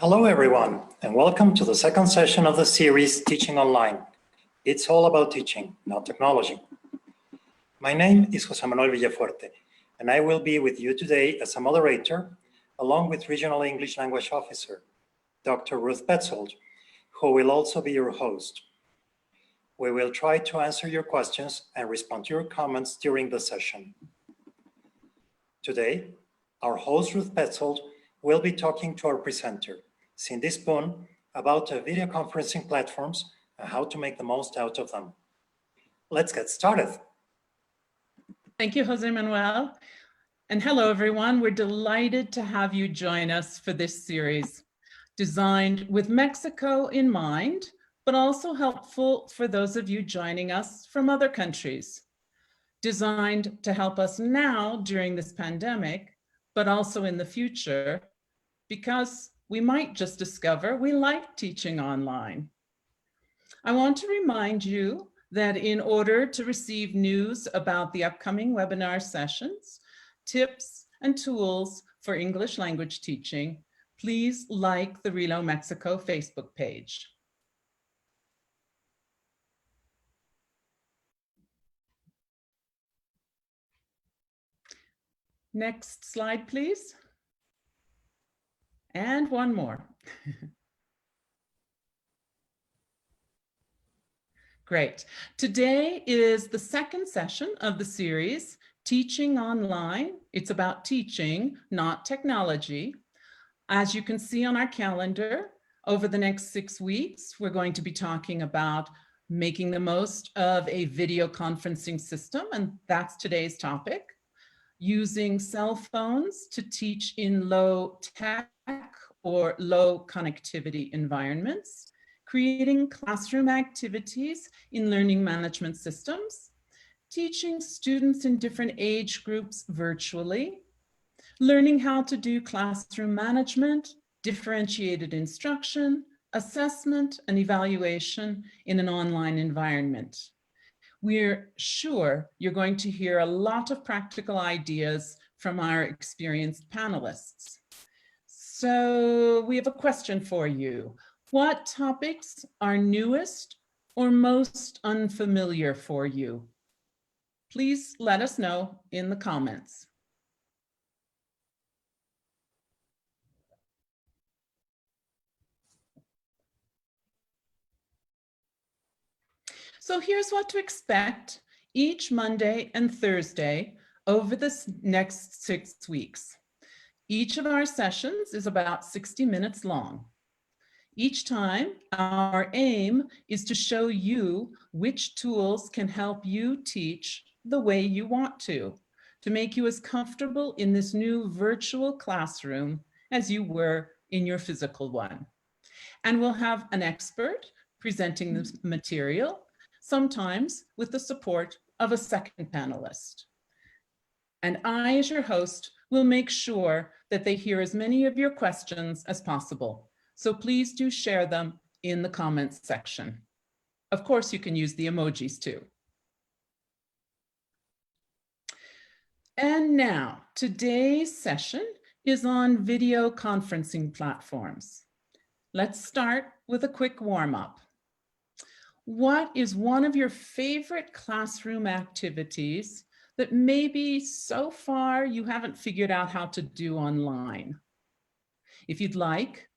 Hello everyone, and welcome to the second session of the series Teaching Online. It's all about teaching, not technology. My name is José Manuel Villafuerte, and I will be with you today as a moderator, along with Regional English Language Officer, Dr. Ruth Petzold, who will also be your host. We will try to answer your questions and respond to your comments during the session. Today, our host Ruth Petzold will be talking to our presenter, Cindy Spoon, about video conferencing platforms and how to make the most out of them. Let's get started. Thank you, Jose Manuel. And hello, everyone. We're delighted to have you join us for this series, designed with Mexico in mind, but also helpful for those of you joining us from other countries. Designed to help us now during this pandemic, but also in the future, because we might just discover we like teaching online. I want to remind you that in order to receive news about the upcoming webinar sessions, tips and tools for English language teaching, please like the Relo Mexico Facebook page. Next slide, please. And one more. Great. Today is the second session of the series, Teaching Online. It's about teaching, not technology. As you can see on our calendar, over the next 6 weeks, we're going to be talking about making the most of a video conferencing system, and that's today's topic. Using cell phones to teach in low tech or low connectivity environments, creating classroom activities in learning management systems, teaching students in different age groups virtually, learning how to do classroom management, differentiated instruction, assessment, and evaluation in an online environment. We're sure you're going to hear a lot of practical ideas from our experienced panelists. So we have a question for you. What topics are newest or most unfamiliar for you? Please let us know in the comments. So here's what to expect each Monday and Thursday over this next 6 weeks. Each of our sessions is about 60 minutes long. Each time, our aim is to show you which tools can help you teach the way you want to make you as comfortable in this new virtual classroom as you were in your physical one. And we'll have an expert presenting the material, sometimes with the support of a second panelist. And I, as your host, will make sure that they hear as many of your questions as possible. So please do share them in the comments section. Of course, you can use the emojis too. And now, today's session is on video conferencing platforms. Let's start with a quick warm-up. What is one of your favorite classroom activities that maybe so far you haven't figured out how to do online? If you'd like,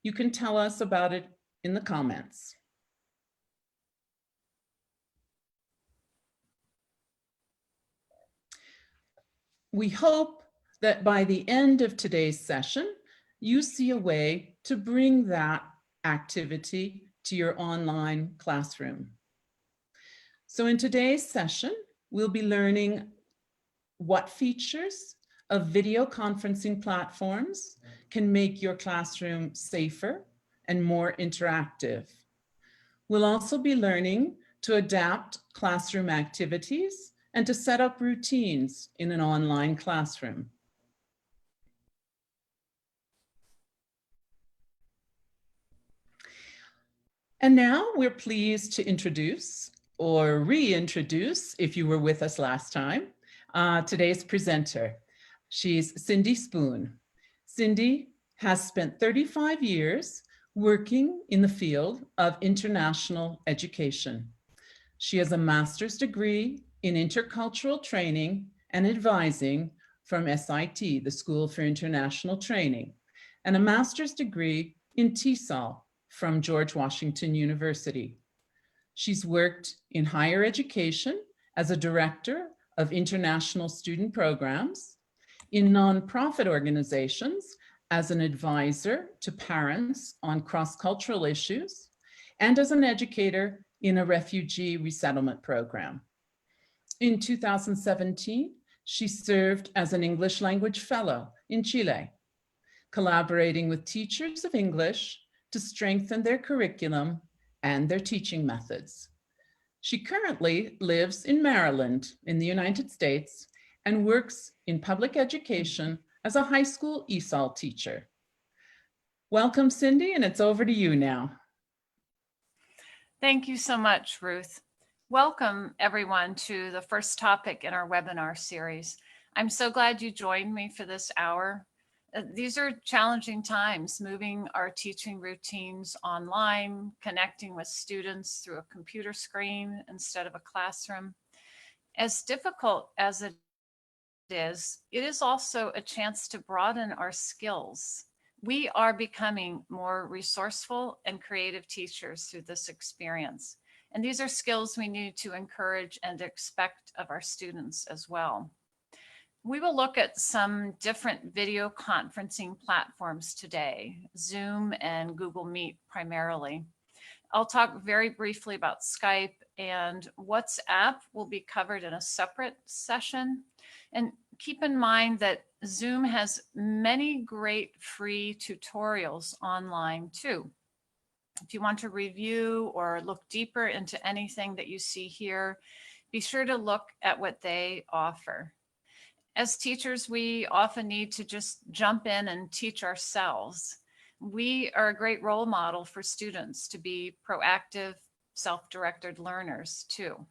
you can tell us about it in the comments. We hope that by the end of today's session, you see a way to bring that activity to your online classroom. So in today's session, we'll be learning what features of video conferencing platforms can make your classroom safer and more interactive. We'll also be learning to adapt classroom activities and to set up routines in an online classroom. And now we're pleased to introduce, or reintroduce, if you were with us last time, today's presenter. She's Cindy Spoon. Cindy has spent 35 years working in the field of international education. She has a master's degree in intercultural training and advising from SIT, the School for International Training, and a master's degree in TESOL from George Washington University. She's worked in higher education as a director of international student programs, in nonprofit organizations as an advisor to parents on cross-cultural issues, and as an educator in a refugee resettlement program. In 2017, she served as an English language fellow in Chile, collaborating with teachers of English to strengthen their curriculum and their teaching methods. She currently lives in Maryland in the United States and works in public education as a high school ESOL teacher. Welcome, Cindy, and it's over to you now. Thank you so much, Ruth. Welcome, everyone, to the first topic in our webinar series. I'm so glad you joined me for this hour. These are challenging times, moving our teaching routines online, connecting with students through a computer screen instead of a classroom. As difficult as it is also a chance to broaden our skills. We are becoming more resourceful and creative teachers through this experience. And these are skills we need to encourage and expect of our students as well. We will look at some different video conferencing platforms today, Zoom and Google Meet primarily. I'll talk very briefly about Skype, and WhatsApp will be covered in a separate session. And keep in mind that Zoom has many great free tutorials online too. If you want to review or look deeper into anything that you see here, be sure to look at what they offer. As teachers, we often need to just jump in and teach ourselves. We are a great role model for students to be proactive, self-directed learners too.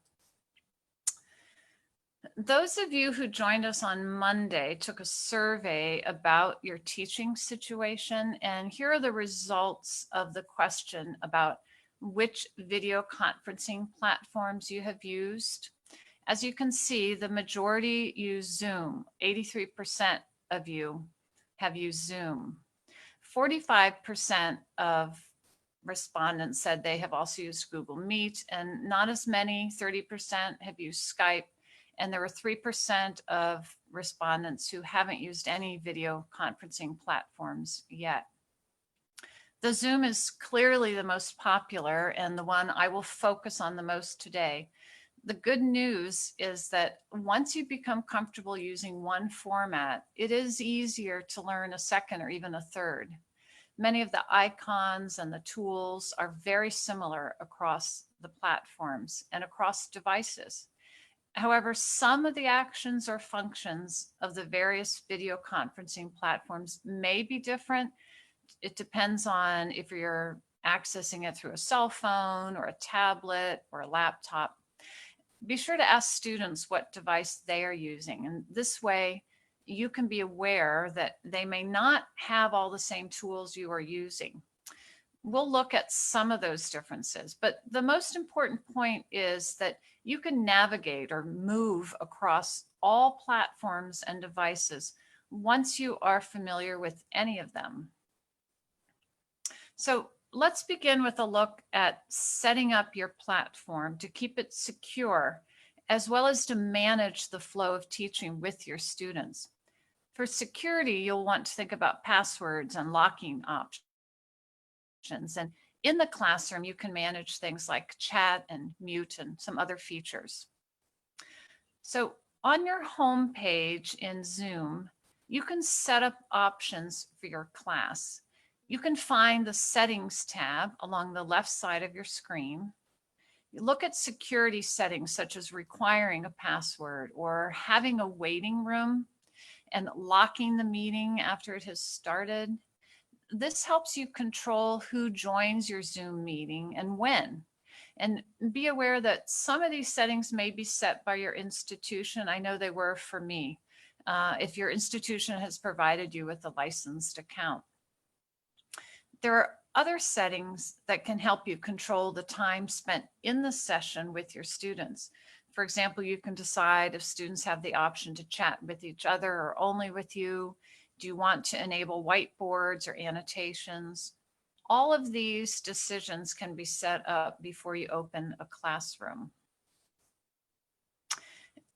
Those of you who joined us on Monday took a survey about your teaching situation, and here are the results of the question about which video conferencing platforms you have used. As you can see, the majority use Zoom. 83% of you have used Zoom. 45% of respondents said they have also used Google Meet, and not as many, 30% have used Skype. And there were 3% of respondents who haven't used any video conferencing platforms yet. The Zoom is clearly the most popular and the one I will focus on the most today. The good news is that once you become comfortable using one format, it is easier to learn a second or even a third. Many of the icons and the tools are very similar across the platforms and across devices. However, some of the actions or functions of the various video conferencing platforms may be different. It depends on if you're accessing it through a cell phone or a tablet or a laptop. Be sure to ask students what device they are using, and this way you can be aware that they may not have all the same tools you are using. We'll look at some of those differences, but the most important point is that you can navigate or move across all platforms and devices once you are familiar with any of them. So let's begin with a look at setting up your platform to keep it secure, as well as to manage the flow of teaching with your students. For security, you'll want to think about passwords and locking options. And in the classroom, you can manage things like chat and mute and some other features. So on your home page in Zoom, you can set up options for your class. You can find the Settings tab along the left side of your screen. You look at security settings such as requiring a password or having a waiting room and locking the meeting after it has started. This helps you control who joins your Zoom meeting and when. And be aware that some of these settings may be set by your institution. I know they were for me, if your institution has provided you with a licensed account. There are other settings that can help you control the time spent in the session with your students. For example, you can decide if students have the option to chat with each other or only with you. Do you want to enable whiteboards or annotations? All of these decisions can be set up before you open a classroom.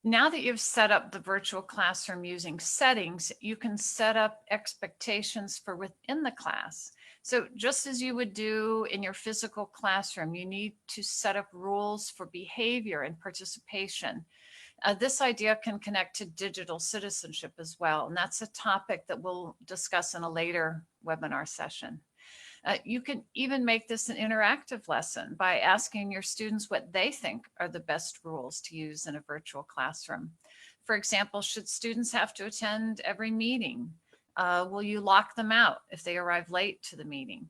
Now that you've set up the virtual classroom using settings, you can set up expectations for within the class. So just as you would do in your physical classroom, you need to set up rules for behavior and participation. This idea can connect to digital citizenship as well, and that's a topic that we'll discuss in a later webinar session. You can even make this an interactive lesson by asking your students what they think are the best rules to use in a virtual classroom. For example, should students have to attend every meeting? Will you lock them out if they arrive late to the meeting?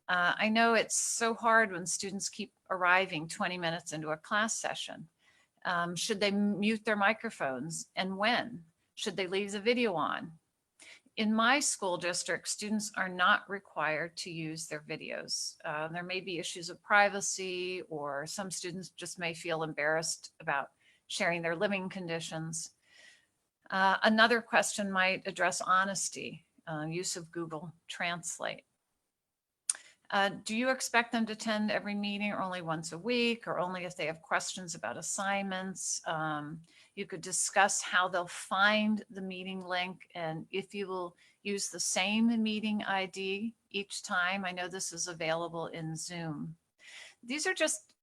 I know it's so hard when students keep arriving 20 minutes into a class session. Should they mute their microphones, and when? Should they leave the video on? In my school district, students are not required to use their videos. There may be issues of privacy, or some students just may feel embarrassed about sharing their living conditions. Another question might address honesty, use of Google Translate. Do you expect them to attend every meeting or only once a week, or only if they have questions about assignments? You could discuss how they'll find the meeting link and if you will use the same meeting ID each time. I know this is available in Zoom. These are just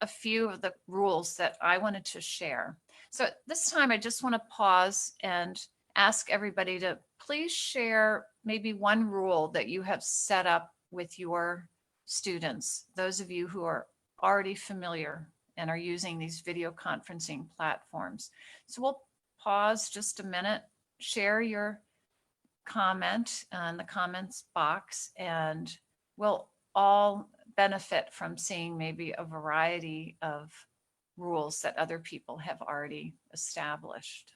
a few of the rules that I wanted to share. So this time I just want to pause and ask everybody to please share maybe one rule that you have set up with your students, those of you who are already familiar and are using these video conferencing platforms. So we'll pause just a minute, share your comment in the comments box, and we'll all benefit from seeing maybe a variety of rules that other people have already established.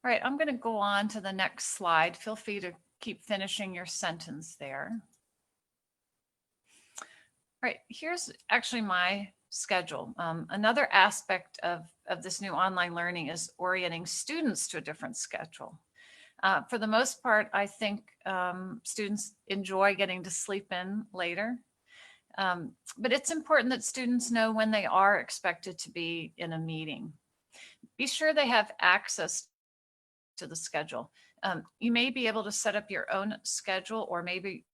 All right, I'm going to go on to the next slide. Feel free to keep finishing your sentence there. All right, here's actually my schedule. Another aspect of this new online learning is orienting students to a different schedule. For the most part, I think students enjoy getting to sleep in later. But it's important that students know when they are expected to be in a meeting. Be sure they have access to the schedule. You may be able to set up your own schedule, or maybe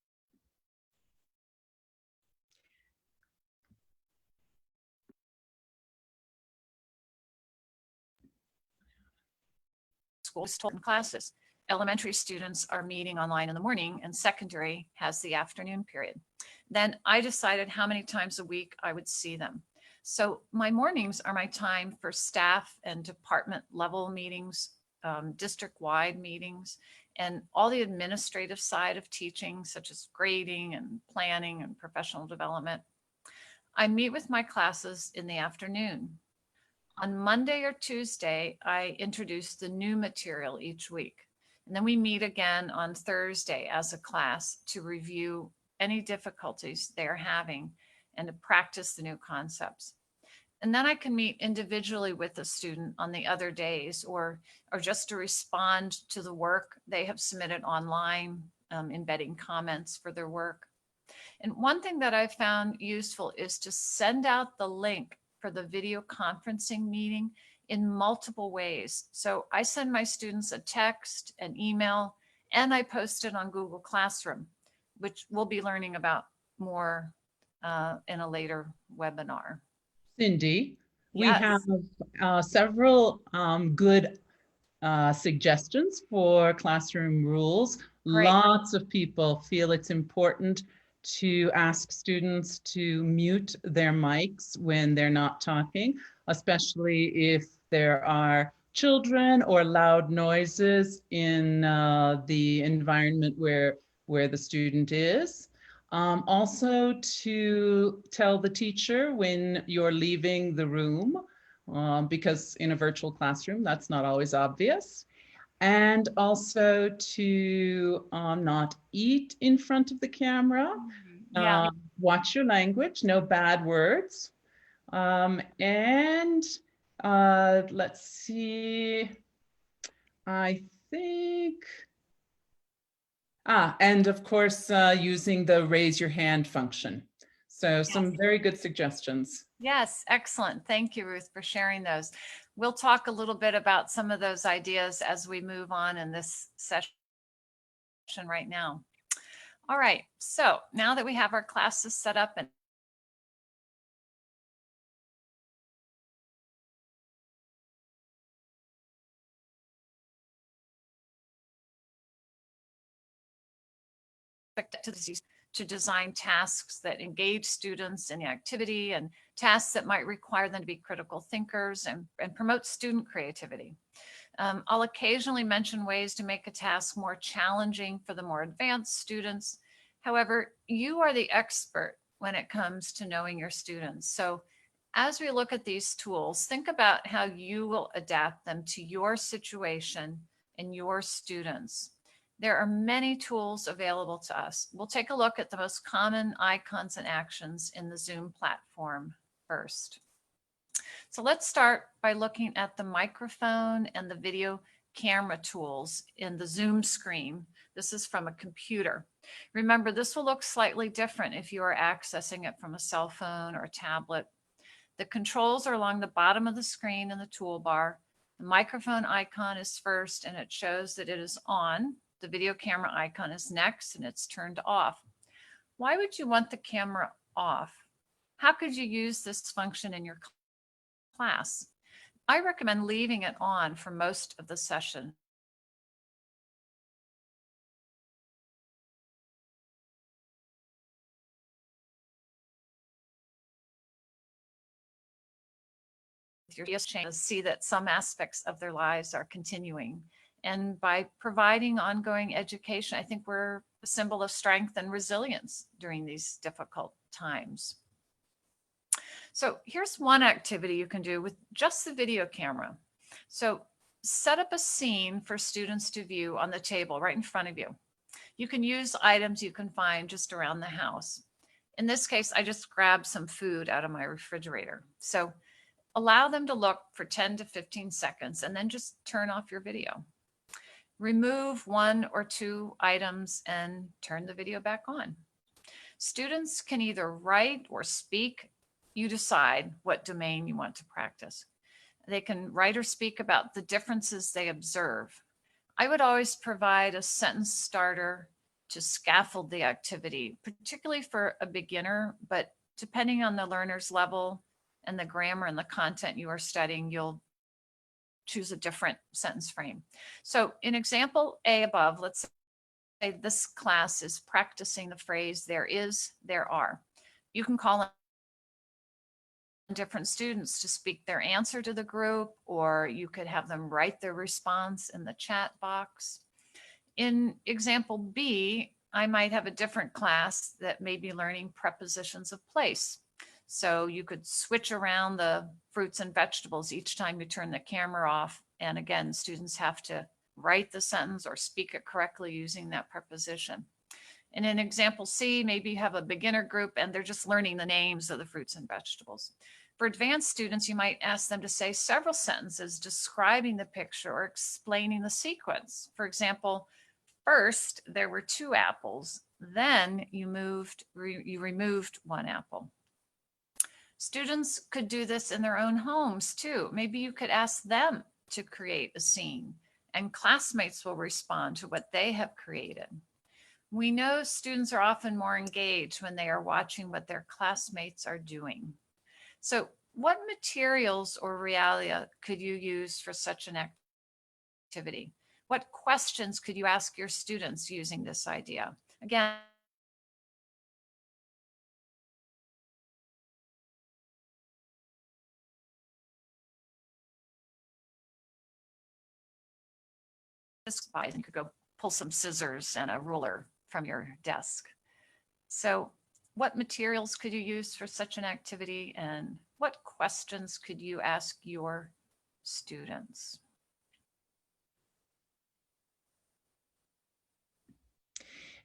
schools told classes. Elementary students are meeting online in the morning, and secondary has the afternoon period. Then I decided how many times a week I would see them. So my mornings are my time for staff and department level meetings, district-wide meetings, and all the administrative side of teaching, such as grading and planning and professional development. I meet with my classes in the afternoon. On Monday or Tuesday, I introduce the new material each week. And then we meet again on Thursday as a class to review any difficulties they're having and to practice the new concepts. And then I can meet individually with the student on the other days, or just to respond to the work they have submitted online, embedding comments for their work. And one thing that I found useful is to send out the link for the video conferencing meeting in multiple ways. So I send my students a text, an email, and I post it on Google Classroom, which we'll be learning about more in a later webinar. Cindy, we Yes. have several good suggestions for classroom rules. Great. Lots of people feel it's important to ask students to mute their mics when they're not talking, especially if there are children or loud noises in the environment where the student is. Also to tell the teacher when you're leaving the room, because in a virtual classroom, that's not always obvious. And also to not eat in front of the camera. Yeah. Watch your language, no bad words. And let's see, I think, and of course, using the raise your hand function. So some very good suggestions. Yes, excellent. Thank you, Ruth, for sharing those. We'll talk a little bit about some of those ideas as we move on in this session right now. All right, so now that we have our classes set up and to design tasks that engage students in the activity and tasks that might require them to be critical thinkers and promote student creativity. I'll occasionally mention ways to make a task more challenging for the more advanced students. However, you are the expert when it comes to knowing your students. So as we look at these tools, think about how you will adapt them to your situation and your students. There are many tools available to us. We'll take a look at the most common icons and actions in the Zoom platform first. So let's start by looking at the microphone and the video camera tools in the Zoom screen. This is from a computer. Remember, this will look slightly different if you are accessing it from a cell phone or a tablet. The controls are along the bottom of the screen in the toolbar. The microphone icon is first and it shows that it is on. The video camera icon is next and it's turned off. Why would you want the camera off? How could you use this function in your class? I recommend leaving it on for most of the session. Your chance to see that some aspects of their lives are continuing. And by providing ongoing education, I think we're a symbol of strength and resilience during these difficult times. So here's one activity you can do with just the video camera. So set up a scene for students to view on the table right in front of you. You can use items you can find just around the house. In this case, I just grabbed some food out of my refrigerator. So allow them to look for 10 to 15 seconds and then just turn off your video. Remove one or two items and turn the video back on. Students can either write or speak. You decide what domain you want to practice. They can write or speak about the differences they observe. I would always provide a sentence starter to scaffold the activity, particularly for a beginner, but depending on the learner's level and the grammar and the content you are studying, you'll choose a different sentence frame. So in example A above, let's say this class is practicing the phrase there is, there are. You can call on different students to speak their answer to the group, or you could have them write their response in the chat box. In example B, I might have a different class that may be learning prepositions of place. So you could switch around the fruits and vegetables each time you turn the camera off. And again, students have to write the sentence or speak it correctly using that preposition. And in example C, maybe you have a beginner group and they're just learning the names of the fruits and vegetables. For advanced students, you might ask them to say several sentences describing the picture or explaining the sequence. For example, first there were 2 apples, then you removed 1 apple. Students could do this in their own homes too. Maybe you could ask them to create a scene and classmates will respond to what they have created. We know students are often more engaged when they are watching what their classmates are doing. So what materials or realia could you use for such an activity? What questions could you ask your students using this idea? Again, you could go pull some scissors and a ruler from your desk. So what materials could you use for such an activity and what questions could you ask your students?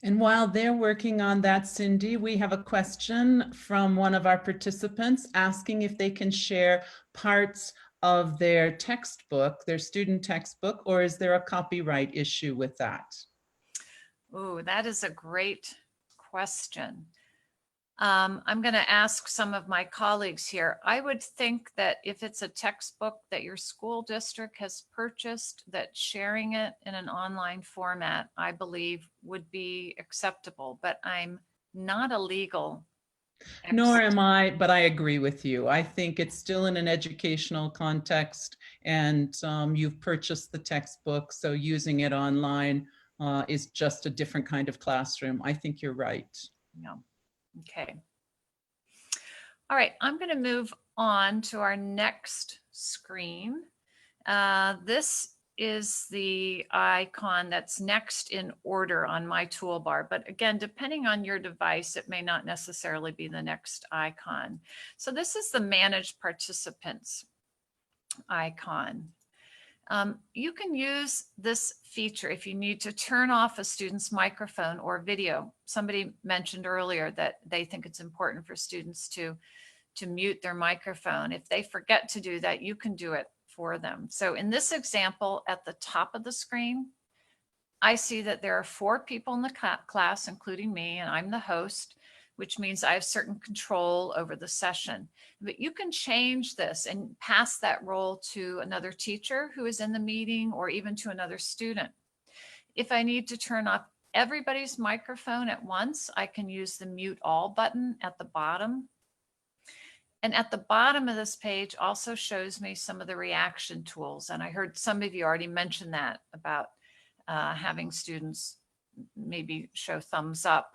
And while they're working on that, Cindy, we have a question from one of our participants asking if they can share parts of their textbook, their student textbook, or is there a copyright issue with that? Oh, that is a great question. I'm going to ask some of my colleagues here. I would think that if it's a textbook that your school district has purchased, that sharing it in an online format, I believe would be acceptable, but I'm not a legal Nor expert. am I, but I agree with you. I think it's still in an educational context, and you've purchased the textbook, so using it online is just a different kind of classroom. I think you're right. No. Okay. All right, I'm going to move on to our next screen. This is the icon that's next in order on my toolbar. But again, depending on your device, it may not necessarily be the next icon. So this is the Manage Participants icon. You can use this feature if you need to turn off a student's microphone or video. Somebody mentioned earlier that they think it's important for students to mute their microphone. If they forget to do that, you can do it for them. So in this example, at the top of the screen, I see that there are 4 people in the class, including me, and I'm the host, which means I have certain control over the session. But you can change this and pass that role to another teacher who is in the meeting, or even to another student. If I need to turn off everybody's microphone at once, I can use the Mute All button at the bottom. And at the bottom of this page also shows me some of the reaction tools. And I heard some of you already mention that about having students maybe show thumbs up.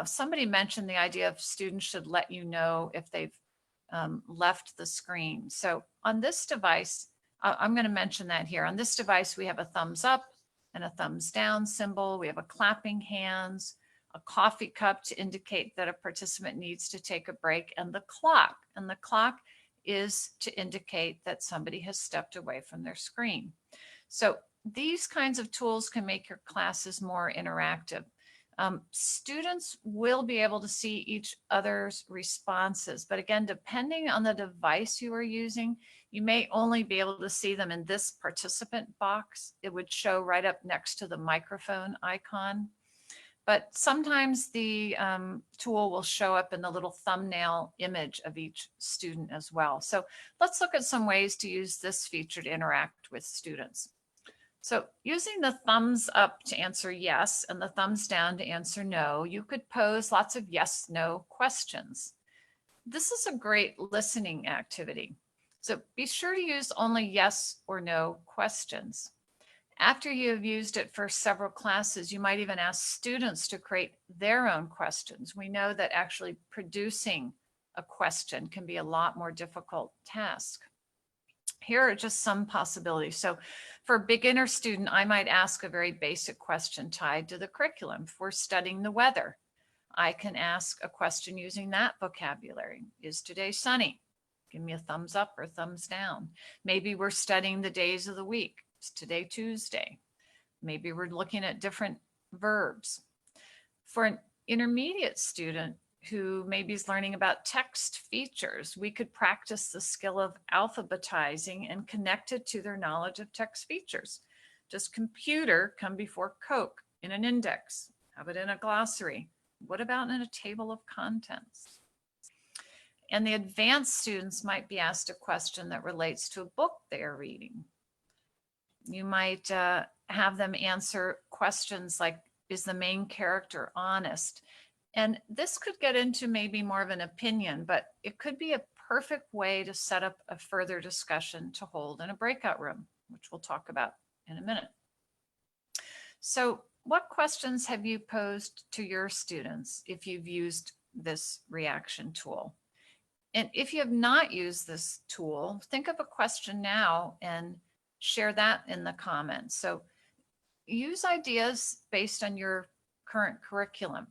Somebody mentioned the idea of students should let you know if they've left the screen. So on this device, I'm going to mention that here. On this device, we have a thumbs up and a thumbs down symbol. We have a clapping hands, a coffee cup to indicate that a participant needs to take a break, and the clock. And the clock is to indicate that somebody has stepped away from their screen. So these kinds of tools can make your classes more interactive. Students will be able to see each other's responses, but again, depending on the device you are using, you may only be able to see them in this participant box. It would show right up next to the microphone icon. But sometimes the tool will show up in the little thumbnail image of each student as well. So let's look at some ways to use this feature to interact with students. So using the thumbs up to answer yes and the thumbs down to answer no, you could pose lots of yes, no questions. This is a great listening activity. So be sure to use only yes or no questions. After you have used it for several classes, you might even ask students to create their own questions. We know that actually producing a question can be a lot more difficult task. Here are just some possibilities. So for a beginner student, I might ask a very basic question tied to the curriculum. If we're studying the weather, I can ask a question using that vocabulary. Is today sunny? Give me a thumbs up or thumbs down. Maybe we're studying the days of the week. Is today Tuesday? Maybe we're looking at different verbs. For an intermediate student who maybe is learning about text features, we could practice the skill of alphabetizing and connect it to their knowledge of text features. Does computer come before Coke in an index? Have it in a glossary? What about in a table of contents? And the advanced students might be asked a question that relates to a book they are reading. You might have them answer questions like, is the main character honest? And this could get into maybe more of an opinion, but it could be a perfect way to set up a further discussion to hold in a breakout room, which we'll talk about in a minute. So what questions have you posed to your students if you've used this reaction tool? And if you have not used this tool, think of a question now and share that in the comments. So use ideas based on your current curriculum.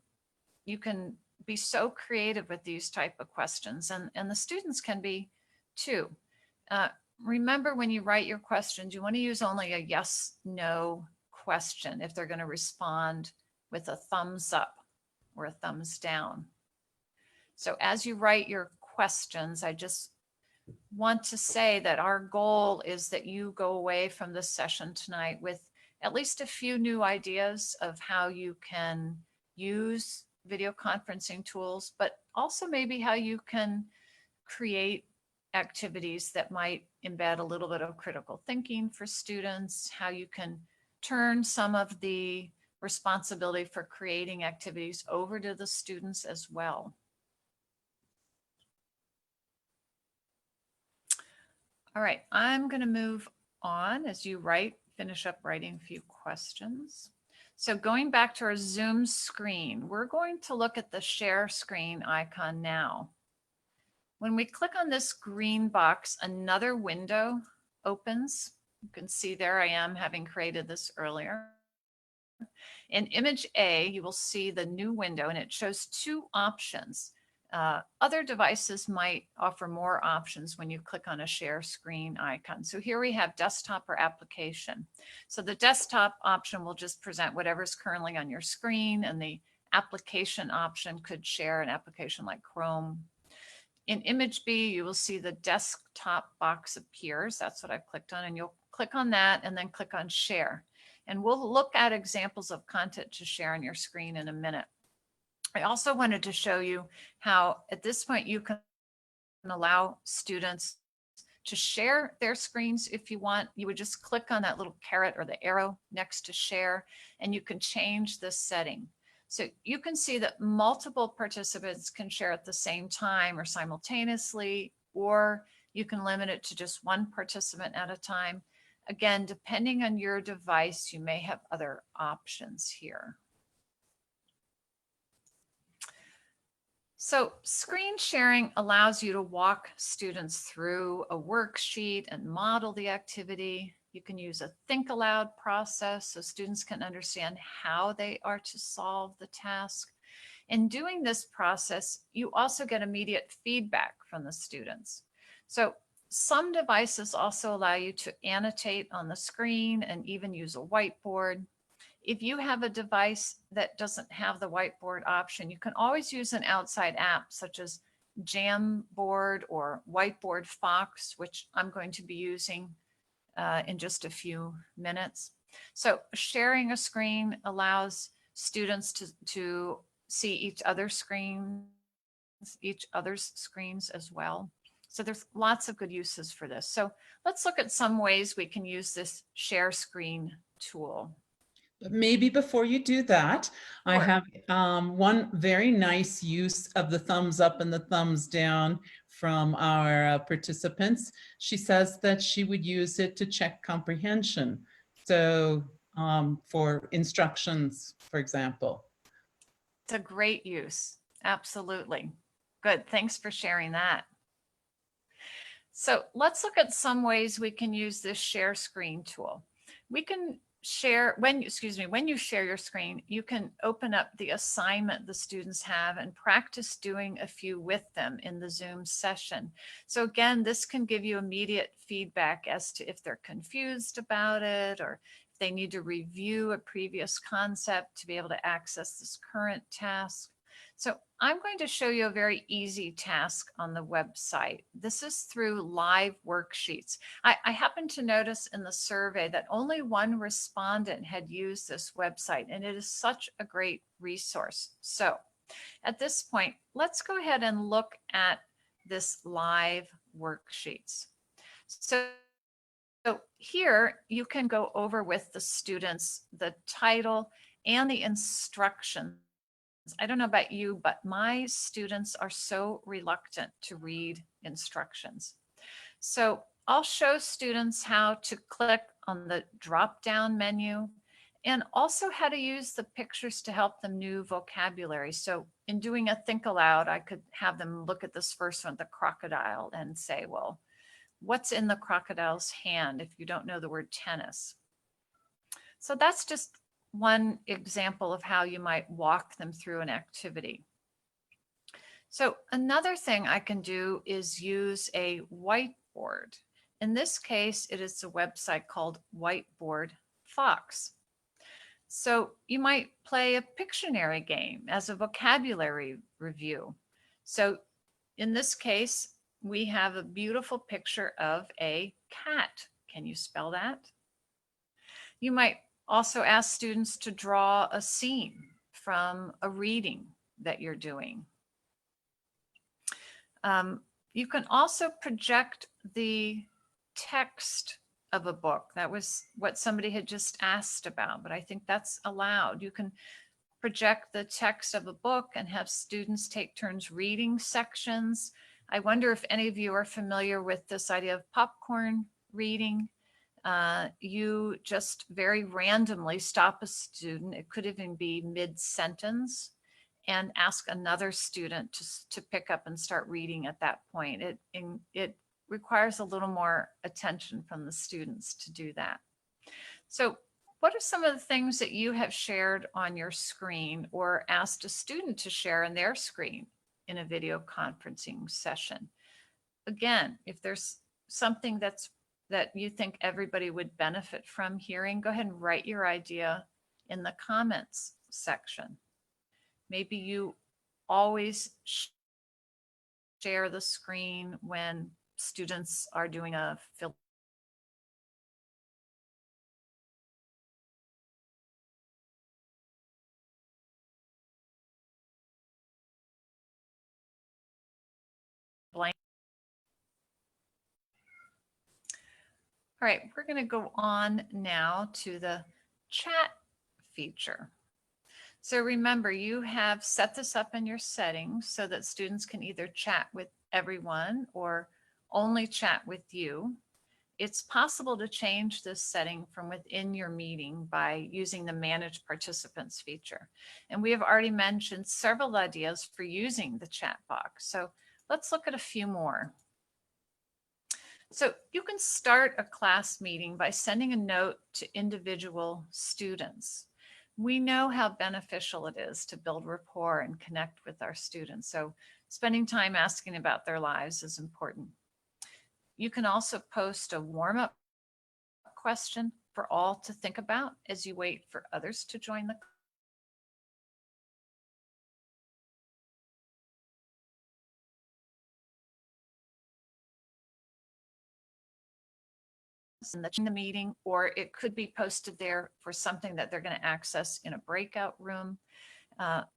You can be so creative with these type of questions, and the students can be too. Remember, when you write your questions, you want to use only a yes, no question if they're going to respond with a thumbs up or a thumbs down. So as you write your questions, I just want to say that our goal is that you go away from this session tonight with at least a few new ideas of how you can use video conferencing tools, but also maybe how you can create activities that might embed a little bit of critical thinking for students, how you can turn some of the responsibility for creating activities over to the students as well. All right, I'm going to move on as you finish up writing a few questions. So going back to our Zoom screen, we're going to look at the share screen icon now. When we click on this green box, another window opens. You can see there I am, having created this earlier. In image A, you will see the new window, and it shows two options. Other devices might offer more options when you click on a share screen icon. So here we have desktop or application. So the desktop option will just present whatever's currently on your screen, and the application option could share an application like Chrome. In image B, you will see the desktop box appears. That's what I've clicked on, and you'll click on that and then click on share. And we'll look at examples of content to share on your screen in a minute. I also wanted to show you how at this point you can allow students to share their screens if you want. You would just click on that little caret or the arrow next to share, and you can change this setting. So you can see that multiple participants can share at the same time or simultaneously, or you can limit it to just one participant at a time. Again, depending on your device, you may have other options here. So screen sharing allows you to walk students through a worksheet and model the activity. You can use a think aloud process so students can understand how they are to solve the task. In doing this process, you also get immediate feedback from the students. So some devices also allow you to annotate on the screen and even use a whiteboard. If you have a device that doesn't have the whiteboard option, you can always use an outside app such as Jamboard or Whiteboard Fox, which I'm going to be using in just a few minutes. So sharing a screen allows students to see each other's screens as well. So there's lots of good uses for this. So let's look at some ways we can use this share screen tool. But maybe before you do that, I Sure. have one very nice use of the thumbs up and the thumbs down from our participants. She says that she would use it to check comprehension. So for instructions, for example. It's a great use. Absolutely. Good. Thanks for sharing that. So let's look at some ways we can use this share screen tool. We can share when you share your screen, you can open up the assignment the students have and practice doing a few with them in the Zoom session. So again, this can give you immediate feedback as to if they're confused about it or if they need to review a previous concept to be able to access this current task. So I'm going to show you a very easy task on the website. This is through live worksheets. I happened to notice in the survey that only one respondent had used this website, and it is such a great resource. So at this point, let's go ahead and look at this live worksheets. So here you can go over with the students the title and the instructions. I don't know about you, but my students are so reluctant to read instructions. So I'll show students how to click on the drop-down menu and also how to use the pictures to help them new vocabulary. So in doing a think aloud, I could have them look at this first one, the crocodile, and say, well, what's in the crocodile's hand if you don't know the word tennis? So that's just one example of how you might walk them through an activity. So another thing I can do is use a whiteboard. In this case, it is a website called Whiteboard Fox. So you might play a Pictionary game as a vocabulary review. So in this case, we have a beautiful picture of a cat. Can you spell that? You might also ask students to draw a scene from a reading that you're doing. You can also project the text of a book. That was what somebody had just asked about, but I think that's allowed. You can project the text of a book and have students take turns reading sections. I wonder if any of you are familiar with this idea of popcorn reading. You just very randomly stop a student. It could even be mid-sentence, and ask another student to pick up and start reading at that point. It requires a little more attention from the students to do that. So what are some of the things that you have shared on your screen or asked a student to share on their screen in a video conferencing session? Again, if there's something that you think everybody would benefit from hearing, go ahead and write your idea in the comments section. Maybe you always share the screen when students are doing a fill blank. All right, we're going to go on now to the chat feature. So remember, you have set this up in your settings so that students can either chat with everyone or only chat with you. It's possible to change this setting from within your meeting by using the Manage Participants feature. And we have already mentioned several ideas for using the chat box. So let's look at a few more. So you can start a class meeting by sending a note to individual students. We know how beneficial it is to build rapport and connect with our students. So spending time asking about their lives is important. You can also post a warm-up question for all to think about as you wait for others to join the in the meeting, or it could be posted there for something that they're going to access in a breakout room.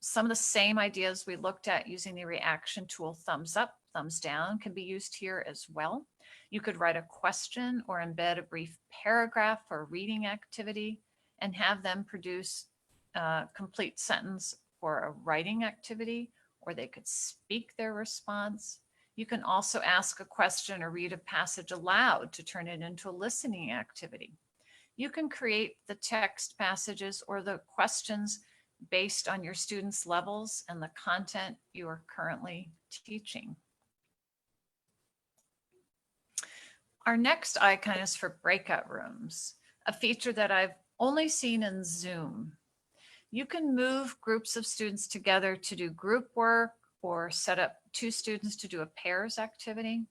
Some of the same ideas we looked at using the reaction tool thumbs up, thumbs down can be used here as well. You could write a question or embed a brief paragraph for a reading activity and have them produce a complete sentence for a writing activity, or they could speak their response. You can also ask a question or read a passage aloud to turn it into a listening activity. You can create the text passages or the questions based on your students' levels and the content you are currently teaching. Our next icon is for breakout rooms, a feature that I've only seen in Zoom. You can move groups of students together to do group work or set up two students to do a pairs activity.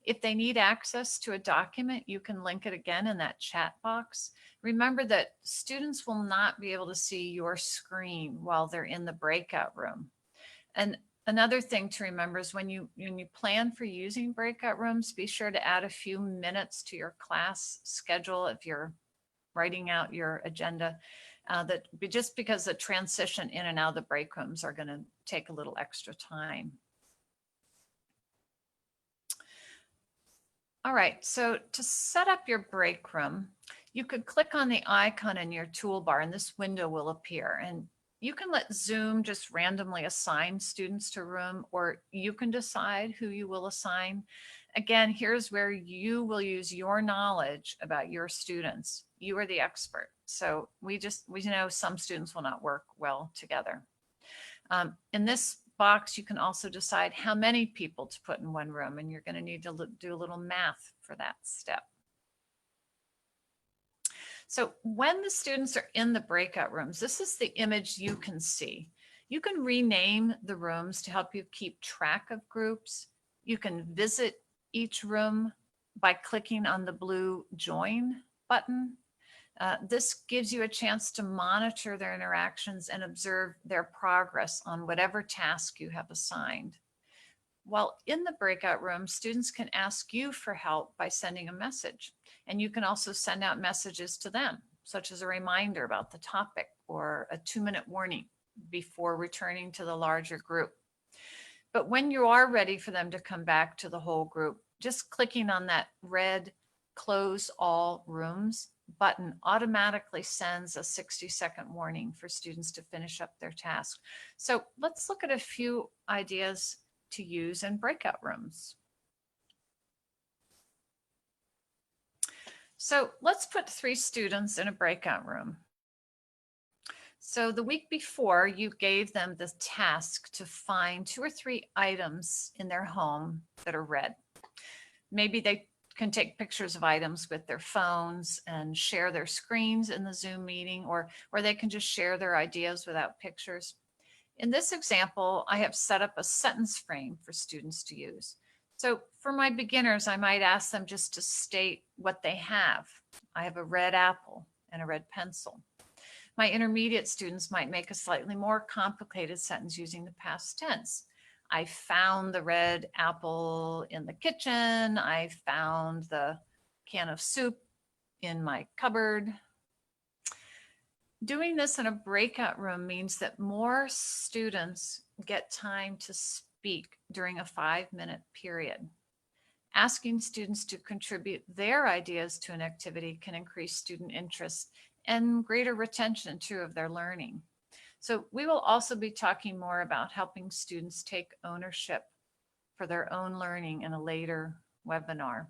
If they need access to a document, you can link it again in that chat box. Remember that students will not be able to see your screen while they're in the breakout room. And another thing to remember is when you plan for using breakout rooms, be sure to add a few minutes to your class schedule if you're writing out your agenda. Just because the transition in and out of the break rooms are going to take a little extra time. All right, so to set up your break room, you could click on the icon in your toolbar and this window will appear. And you can let Zoom just randomly assign students to a room, or you can decide who you will assign. Again, here's where you will use your knowledge about your students. You are the expert. So we know some students will not work well together. In this box, you can also decide how many people to put in one room, and you're going to need to do a little math for that step. So when the students are in the breakout rooms, this is the image you can see. You can rename the rooms to help you keep track of groups. You can visit each room by clicking on the blue Join button. This gives you a chance to monitor their interactions and observe their progress on whatever task you have assigned. While in the breakout room, students can ask you for help by sending a message, and you can also send out messages to them, such as a reminder about the topic or a 2-minute warning before returning to the larger group. But when you are ready for them to come back to the whole group, just clicking on that red Close All Rooms button automatically sends a 60-second warning for students to finish up their task. So let's look at a few ideas to use in breakout rooms. So let's put 3 students in a breakout room. So the week before, you gave them the task to find 2 or 3 items in their home that are red. Maybe they can take pictures of items with their phones and share their screens in the Zoom meeting, or they can just share their ideas without pictures. In this example, I have set up a sentence frame for students to use. So for my beginners, I might ask them just to state what they have. I have a red apple and a red pencil. My intermediate students might make a slightly more complicated sentence using the past tense. I found the red apple in the kitchen. I found the can of soup in my cupboard. Doing this in a breakout room means that more students get time to speak during a 5-minute period. Asking students to contribute their ideas to an activity can increase student interest and greater retention too of their learning. So we will also be talking more about helping students take ownership for their own learning in a later webinar.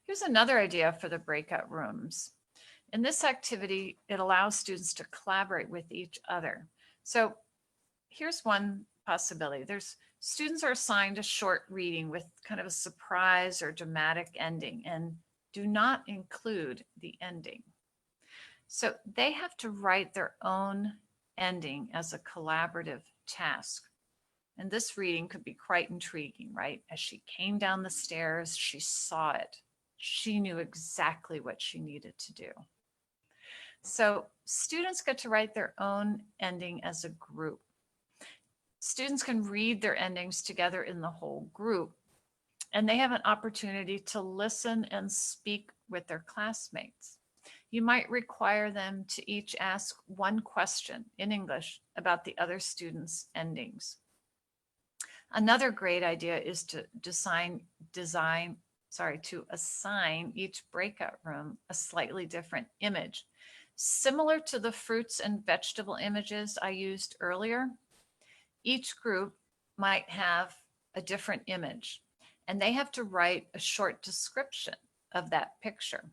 Here's another idea for the breakout rooms. In this activity, it allows students to collaborate with each other. So here's one possibility. Students are assigned a short reading with kind of a surprise or dramatic ending and do not include the ending. So they have to write their own ending as a collaborative task. And this reading could be quite intriguing, right? As she came down the stairs, she saw it. She knew exactly what she needed to do. So students get to write their own ending as a group. Students can read their endings together in the whole group, and they have an opportunity to listen and speak with their classmates. You might require them to each ask one question in English about the other students' endings. Another great idea is to assign each breakout room a slightly different image. Similar to the fruits and vegetable images I used earlier, each group might have a different image, and they have to write a short description of that picture.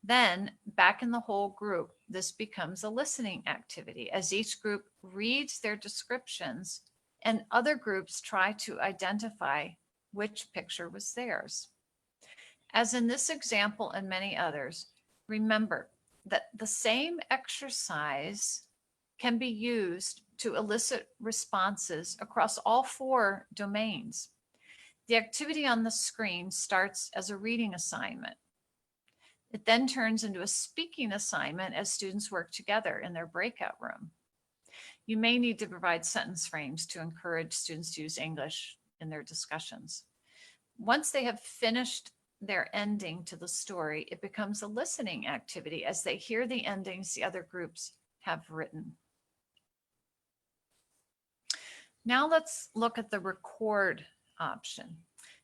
Then, back in the whole group, this becomes a listening activity as each group reads their descriptions and other groups try to identify which picture was theirs. As in this example and many others, remember that the same exercise can be used to elicit responses across all 4 domains. The activity on the screen starts as a reading assignment. It then turns into a speaking assignment as students work together in their breakout room. You may need to provide sentence frames to encourage students to use English in their discussions. Once they have finished their ending to the story, it becomes a listening activity as they hear the endings the other groups have written. Now let's look at the record option.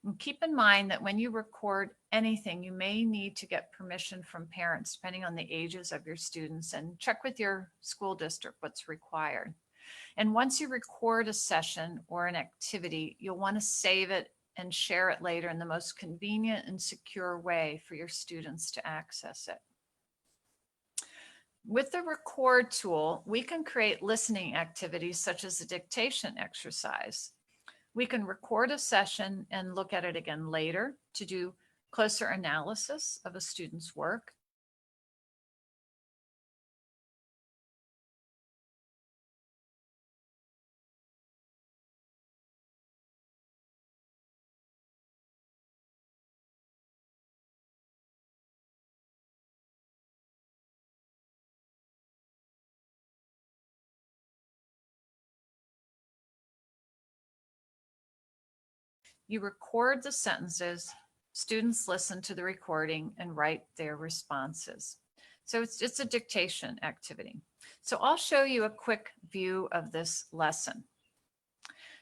And keep in mind that when you record anything, you may need to get permission from parents, depending on the ages of your students, and check with your school district what's required. And once you record a session or an activity, you'll want to save it and share it later in the most convenient and secure way for your students to access it. With the record tool, we can create listening activities such as a dictation exercise. We can record a session and look at it again later to do closer analysis of a student's work. You record the sentences, students listen to the recording and write their responses. So it's a dictation activity. So I'll show you a quick view of this lesson.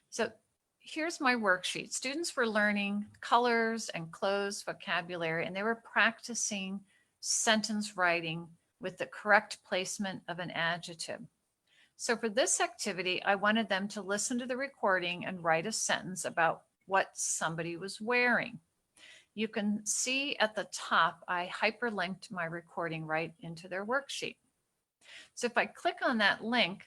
So here's my worksheet. Students were learning colors and clothes vocabulary, and they were practicing sentence writing with the correct placement of an adjective. So for this activity, I wanted them to listen to the recording and write a sentence about what somebody was wearing. You can see at the top, I hyperlinked my recording right into their worksheet. So if I click on that link,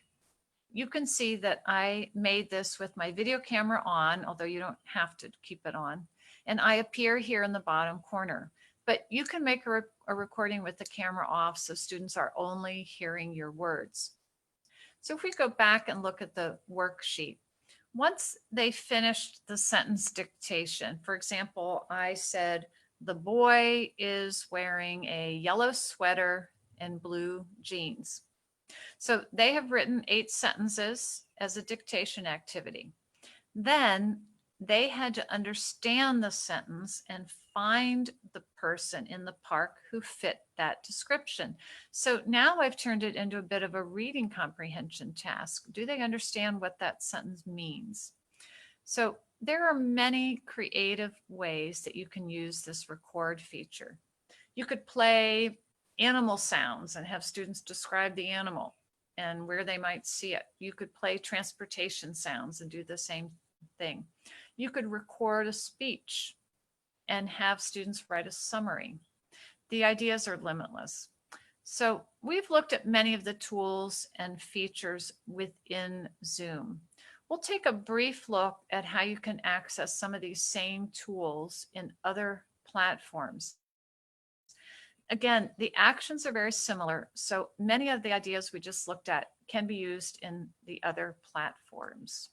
you can see that I made this with my video camera on, although you don't have to keep it on. And I appear here in the bottom corner. But you can make a recording with the camera off so students are only hearing your words. So if we go back and look at the worksheet, once they finished the sentence dictation, for example, I said, the boy is wearing a yellow sweater and blue jeans. So they have written 8 sentences as a dictation activity. Then they had to understand the sentence and find the person in the park who fit that description. So now I've turned it into a bit of a reading comprehension task. Do they understand what that sentence means? So there are many creative ways that you can use this record feature. You could play animal sounds and have students describe the animal and where they might see it. You could play transportation sounds and do the same thing. You could record a speech and have students write a summary. The ideas are limitless. So we've looked at many of the tools and features within Zoom. We'll take a brief look at how you can access some of these same tools in other platforms. Again, the actions are very similar, so many of the ideas we just looked at can be used in the other platforms.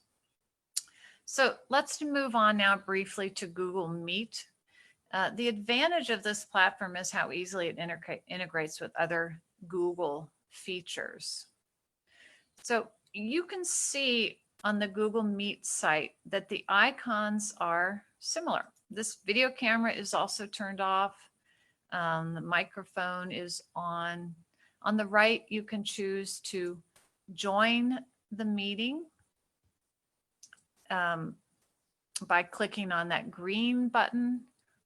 So let's move on now briefly to Google Meet. The advantage of this platform is how easily it integrates with other Google features. So you can see on the Google Meet site that the icons are similar. This video camera is also turned off. The microphone is on. On the right, you can choose to join the meeting by clicking on that green button,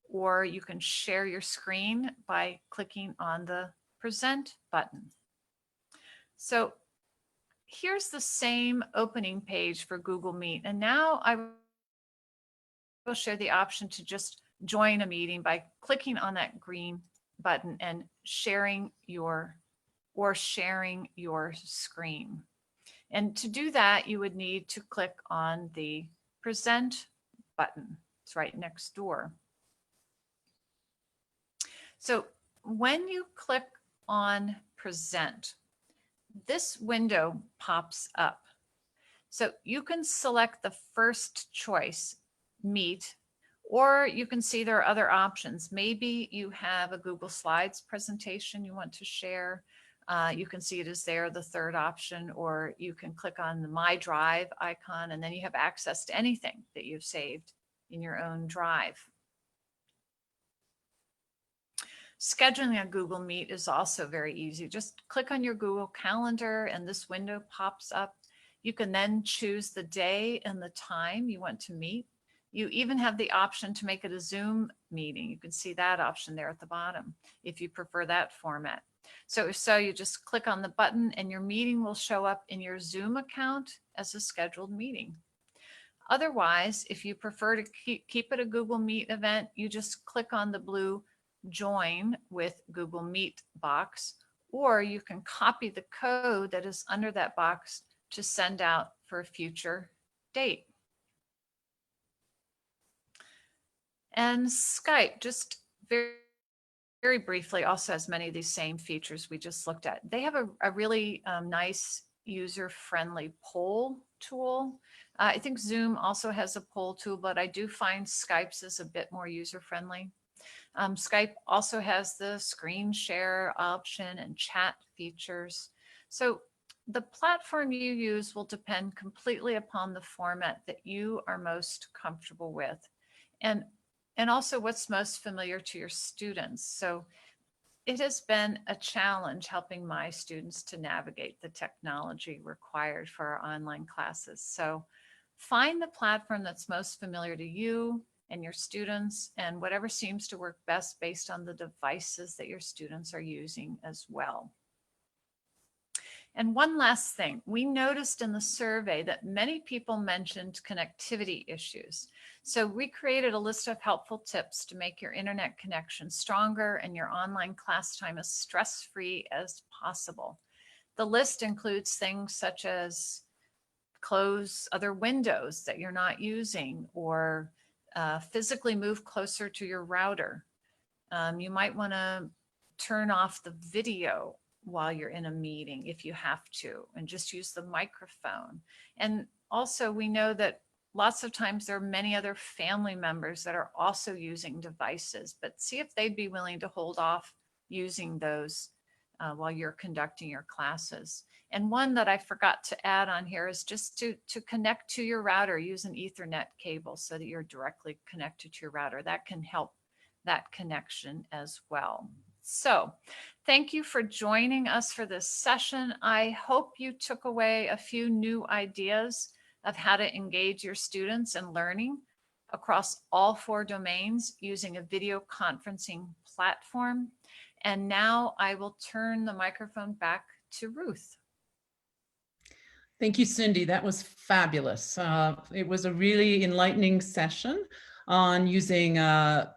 or you can share your screen by clicking on the present button. So here's the same opening page for Google Meet. And now I will share the option to just join a meeting by clicking on that green button and sharing your screen. And to do that, you would need to click on the present button. It's right next door. So when you click on present, this window pops up. So you can select the first choice, Meet, or you can see there are other options. Maybe you have a Google Slides presentation you want to share. You can see it is there, the third option, or you can click on the My Drive icon, and then you have access to anything that you've saved in your own drive. Scheduling a Google Meet is also very easy. Just click on your Google Calendar and this window pops up. You can then choose the day and the time you want to meet. You even have the option to make it a Zoom meeting. You can see that option there at the bottom if you prefer that format. So you just click on the button and your meeting will show up in your Zoom account as a scheduled meeting. Otherwise, if you prefer to keep it a Google Meet event, you just click on the blue Join with Google Meet box, or you can copy the code that is under that box to send out for a future date. And Skype, just very briefly, also has many of these same features we just looked at. They have a really nice user-friendly poll tool. I think Zoom also has a poll tool, but I do find Skype's is a bit more user-friendly. Skype also has the screen share option and chat features. So the platform you use will depend completely upon the format that you are most comfortable with. and also what's most familiar to your students. So it has been a challenge helping my students to navigate the technology required for our online classes. So find the platform that's most familiar to you and your students, and whatever seems to work best based on the devices that your students are using as well. And one last thing, we noticed in the survey that many people mentioned connectivity issues. So we created a list of helpful tips to make your internet connection stronger and your online class time as stress-free as possible. The list includes things such as close other windows that you're not using, or physically move closer to your router. You might want to turn off the video while you're in a meeting if you have to, and just use the microphone. And also, we know that lots of times there are many other family members that are also using devices, but see if they'd be willing to hold off using those while you're conducting your classes. And one that I forgot to add on here is just to connect to your router, use an Ethernet cable so that you're directly connected to your router. That can help that connection as well. So thank you for joining us for this session. I hope you took away a few new ideas of how to engage your students in learning across all 4 domains using a video conferencing platform. And now I will turn the microphone back to Ruth. Thank you, Cindy. That was fabulous. It was a really enlightening session on using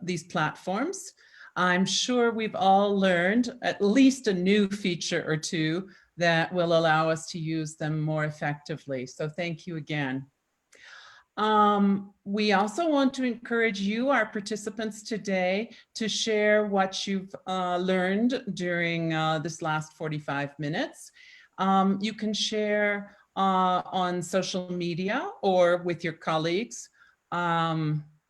these platforms. I'm sure we've all learned at least a new feature or two that will allow us to use them more effectively. So thank you again. We also want to encourage you, our participants today, to share what you've learned during this last 45 minutes. You can share on social media or with your colleagues.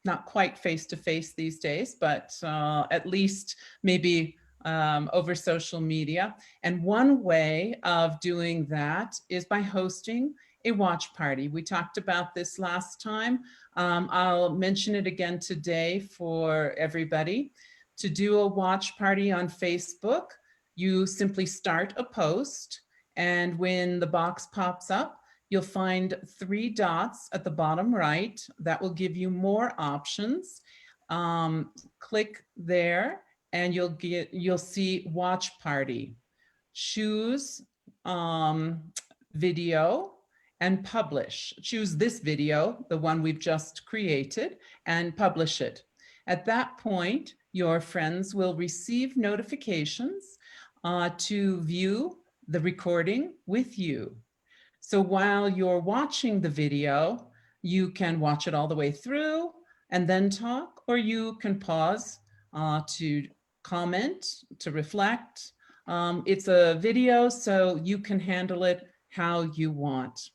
Not quite face-to-face these days, but at least maybe over social media. And one way of doing that is by hosting a watch party. We talked about this last time. I'll mention it again today for everybody. To do a watch party on Facebook, you simply start a post, and when the box pops up, you'll find 3 dots at the bottom right that will give you more options. Click there and you'll see watch party. Choose video and publish. Choose this video, the one we've just created, and publish it. At that point, your friends will receive notifications to view the recording with you. So while you're watching the video, you can watch it all the way through and then talk, or you can pause to comment, to reflect. It's a video, so you can handle it how you want.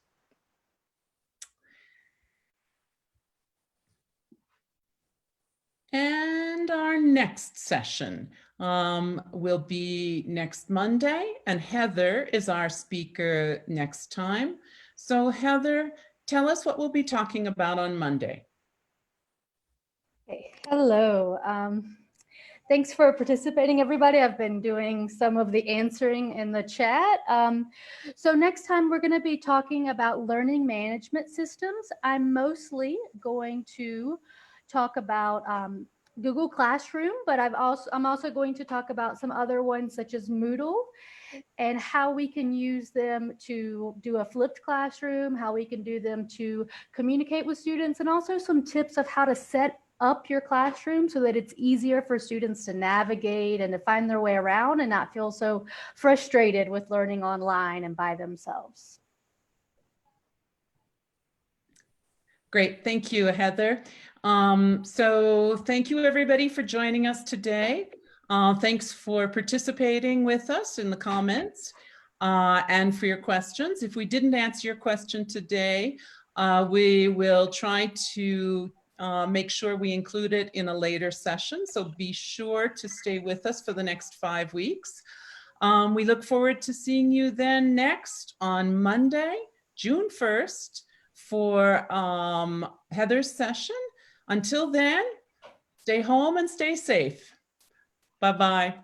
And our next session will be next Monday, and Heather is our speaker next time. So Heather, tell us what we'll be talking about on Monday. Hey, hello. Thanks for participating, everybody. I've been doing some of the answering in the chat. So next time we're going to be talking about learning management systems. I'm mostly going to talk about Google Classroom, but I'm also going to talk about some other ones such as Moodle and how we can use them to do a flipped classroom, how we can do them to communicate with students, and also some tips of how to set up your classroom so that it's easier for students to navigate and to find their way around and not feel so frustrated with learning online and by themselves. Great, thank you, Heather. So thank you everybody for joining us today. Thanks for participating with us in the comments and for your questions. If we didn't answer your question today, we will try to make sure we include it in a later session. So be sure to stay with us for the next 5 weeks. We look forward to seeing you then next on Monday, June 1st for Heather's session Until then, stay home and stay safe. Bye-bye.